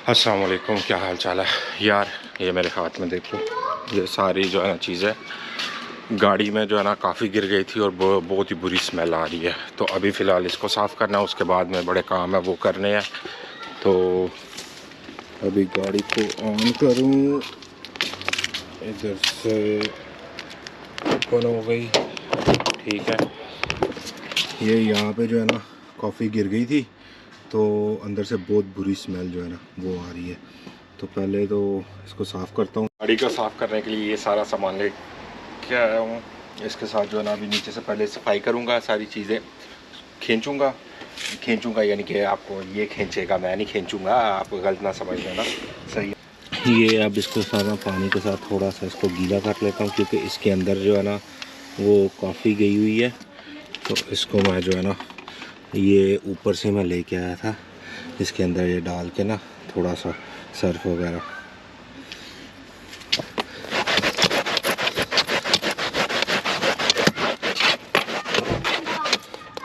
अस्सलाम वालेकुम, क्या हाल चाल है यार। ये मेरे हाथ में देखो, ये सारी जो है ना चीज़ें गाड़ी में जो है ना काफ़ी गिर गई थी और बहुत ही बुरी स्मेल आ रही है। तो अभी फ़िलहाल इसको साफ़ करना है, उसके बाद में बड़े काम है वो करने हैं। तो अभी गाड़ी को ऑन करूँ, इधर से ओपन हो गई, ठीक है। ये यहाँ पे जो है ना कॉफ़ी गिर गई थी, तो अंदर से बहुत बुरी स्मेल जो है ना वो आ रही है। तो पहले तो इसको साफ़ करता हूँ। गाड़ी को साफ़ करने के लिए ये सारा सामान ले के आया हूँ। इसके साथ जो है ना अभी नीचे से पहले सफाई करूँगा, सारी चीज़ें खींचूँगा यानी कि आपको ये खींचेगा, मैं नहीं खींचूँगा, आप गलत ना समझ लेना। सही ये अब इसको सारा पानी के साथ थोड़ा सा इसको गीला कर लेता हूँ, क्योंकि इसके अंदर जो है ना वो कॉफ़ी गई हुई है। तो इसको मैं जो है ना ये ऊपर से मैं लेके आया था, इसके अंदर ये डाल के ना थोड़ा सा सर्फ वगैरह।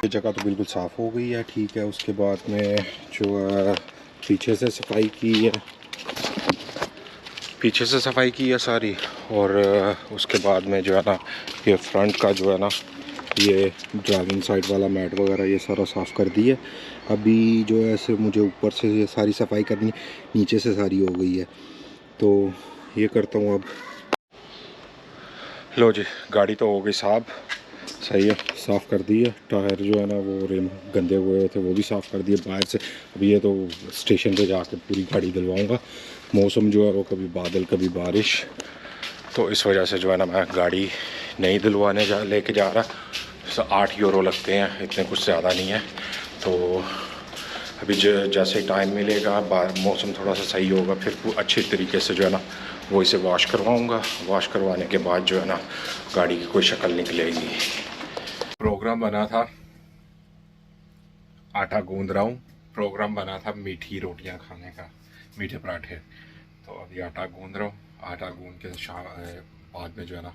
ये जगह तो बिल्कुल साफ़ हो गई है, ठीक है। उसके बाद में जो पीछे से सफाई की है, सारी। और उसके बाद में जो है ना ये फ्रंट का जो है ना ये ड्राइविंग साइड वाला मैट वगैरह ये सारा साफ़ कर दी है। अभी जो है ऐसे मुझे ऊपर से ये सारी सफाई करनी है, नीचे से सारी हो गई है, तो ये करता हूँ अब। लो जी, गाड़ी तो हो गई साफ़, सही है, साफ़ कर दी है। टायर जो है ना वो रिम गंदे हुए थे वो भी साफ़ कर दिए बाहर से। अभी ये तो स्टेशन पे जाकर पूरी गाड़ी धुलवाऊँगा। मौसम जो है वो कभी बादल कभी बारिश, तो इस वजह से जो है ना मैं गाड़ी नहीं धुलवाने लेके जा रहा। 8 यूरो लगते हैं, इतने कुछ ज़्यादा नहीं है। तो अभी जैसे टाइम मिलेगा, मौसम थोड़ा सा सही होगा, फिर अच्छी तरीके से जो है ना वो इसे वॉश करवाऊँगा। वॉश करवाने के बाद जो है ना गाड़ी की कोई शक्ल निकलेगी। प्रोग्राम बना था, आटा गूंद रहा हूँ। प्रोग्राम बना था मीठी रोटियाँ खाने का, मीठे पराठे। तो अभी आटा गूंद रहा हूँ, आटा गूंद के बाद में जो है ना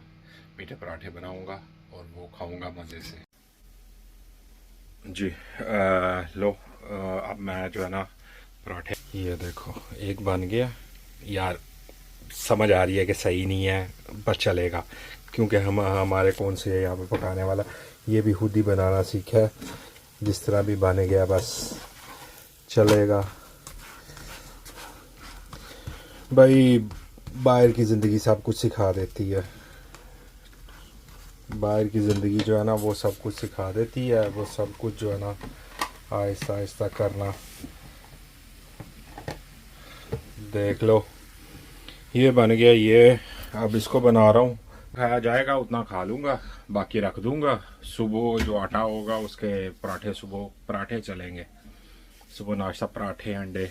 मीठे पराठे बनाऊँगा और वो खाऊँगा मज़े से जी। लो, अब मैं जो है ना पराठे, ये देखो एक बन गया यार। समझ आ रही है कि सही नहीं है, पर चलेगा, क्योंकि हमारे कौन से है यहाँ पे पकाने वाला। ये भी खुद ही बनाना सीखा है, जिस तरह भी बन गया बस चलेगा भाई। बाहर की ज़िंदगी सब कुछ सिखा देती है, बाहर की ज़िंदगी जो है ना वो सब कुछ सिखा देती है। वो सब कुछ जो है ना आहिस्ता आहिस्ता करना। देख लो, ये बन गया। ये अब इसको बना रहा हूँ, खाया जाएगा उतना खा लूँगा, बाकी रख दूँगा। सुबह जो आटा होगा उसके पराठे, सुबह पराठे चलेंगे। सुबह नाश्ता पराठे अंडे